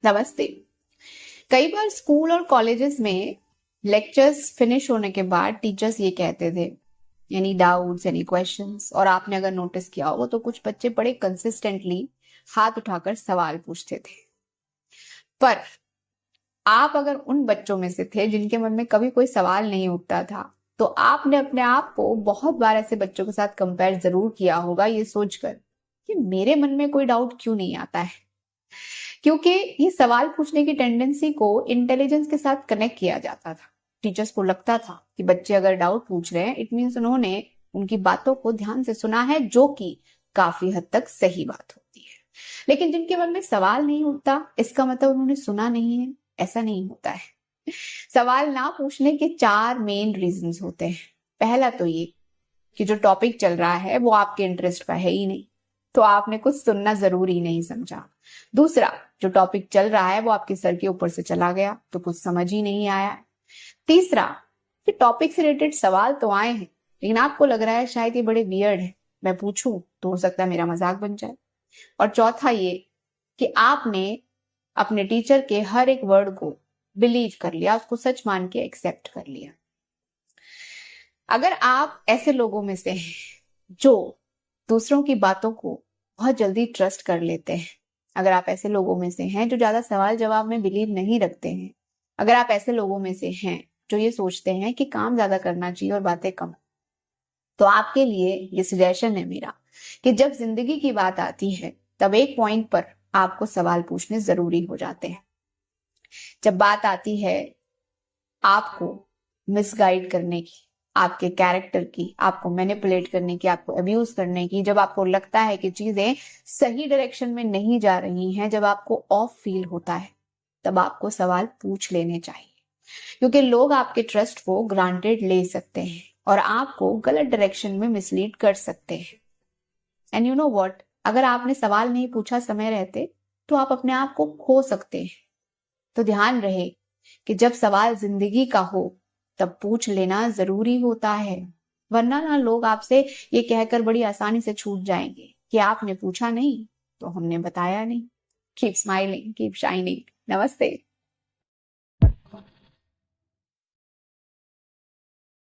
नमस्ते। कई बार स्कूल और कॉलेजेस में लेक्चर्स फिनिश होने के बाद टीचर्स ये कहते थे, एनी डाउट्स, एनी क्वेश्चंस। और आपने अगर नोटिस किया होगा तो कुछ बच्चे बड़े कंसिस्टेंटली हाथ उठाकर सवाल पूछते थे। पर आप अगर उन बच्चों में से थे जिनके मन में कभी कोई सवाल नहीं उठता था, तो आपने अपने आप को बहुत बार ऐसे बच्चों के साथ कंपेयर जरूर किया होगा, ये सोचकर कि मेरे मन में कोई डाउट क्यों नहीं आता है। क्योंकि ये सवाल पूछने की टेंडेंसी को इंटेलिजेंस के साथ कनेक्ट किया जाता था। टीचर्स को लगता था कि बच्चे अगर डाउट पूछ रहे हैं, इट मीन्स उन्होंने उनकी बातों को ध्यान से सुना है, जो कि काफी हद तक सही बात होती है। लेकिन जिनके मन में सवाल नहीं उठता, इसका मतलब उन्होंने सुना नहीं है, ऐसा नहीं होता है। सवाल ना पूछने के 4 मेन रीजंस होते हैं। पहला तो ये कि जो टॉपिक चल रहा है वो आपके इंटरेस्ट का है ही नहीं, तो आपने कुछ सुनना जरूरी नहीं समझा। दूसरा, जो टॉपिक चल रहा है वो आपके सर के ऊपर से चला गया, तो कुछ समझ ही नहीं आया। तीसरा, कि टॉपिक से रिलेटेड सवाल तो आए हैं, लेकिन आपको लग रहा है शायद ये बड़े वियर्ड है, मैं पूछूं तो हो सकता है मेरा मजाक बन जाए। और चौथा ये कि आपने अपने टीचर के हर एक वर्ड को बिलीव कर लिया, उसको सच मान के एक्सेप्ट कर लिया। अगर आप ऐसे लोगों में से हैं जो दूसरों की बातों को बहुत जल्दी ट्रस्ट कर लेते हैं, अगर आप ऐसे लोगों में से हैं जो ज्यादा सवाल जवाब में बिलीव नहीं रखते हैं, अगर आप ऐसे लोगों में से हैं जो ये सोचते हैं कि काम ज्यादा करना चाहिए और बातें कम, तो आपके लिए ये सजेशन है मेरा कि जब जिंदगी की बात आती है तब एक पॉइंट पर आपको सवाल पूछने जरूरी हो जाते हैं। जब बात आती है आपको मिसगाइड करने की, आपके कैरेक्टर की, आपको मैनिपुलेट करने की, आपको अब्यूज करने की, जब आपको लगता है कि चीजें सही डायरेक्शन में नहीं जा रही हैं, जब आपको ऑफ फील होता है, तब आपको सवाल पूछ लेने चाहिए। क्योंकि लोग आपके ट्रस्ट को ग्रांटेड ले सकते हैं और आपको गलत डायरेक्शन में मिसलीड कर सकते हैं। एंड यू नो व्हाट, अगर आपने सवाल नहीं पूछा समय रहते तो आप अपने आप को खो सकते हैं। तो ध्यान रहे कि जब सवाल जिंदगी का हो तब पूछ लेना जरूरी होता है, वरना ना लोग आपसे ये कहकर बड़ी आसानी से छूट जाएंगे कि आपने पूछा नहीं तो हमने बताया नहीं। Keep smiling, keep shining. नमस्ते।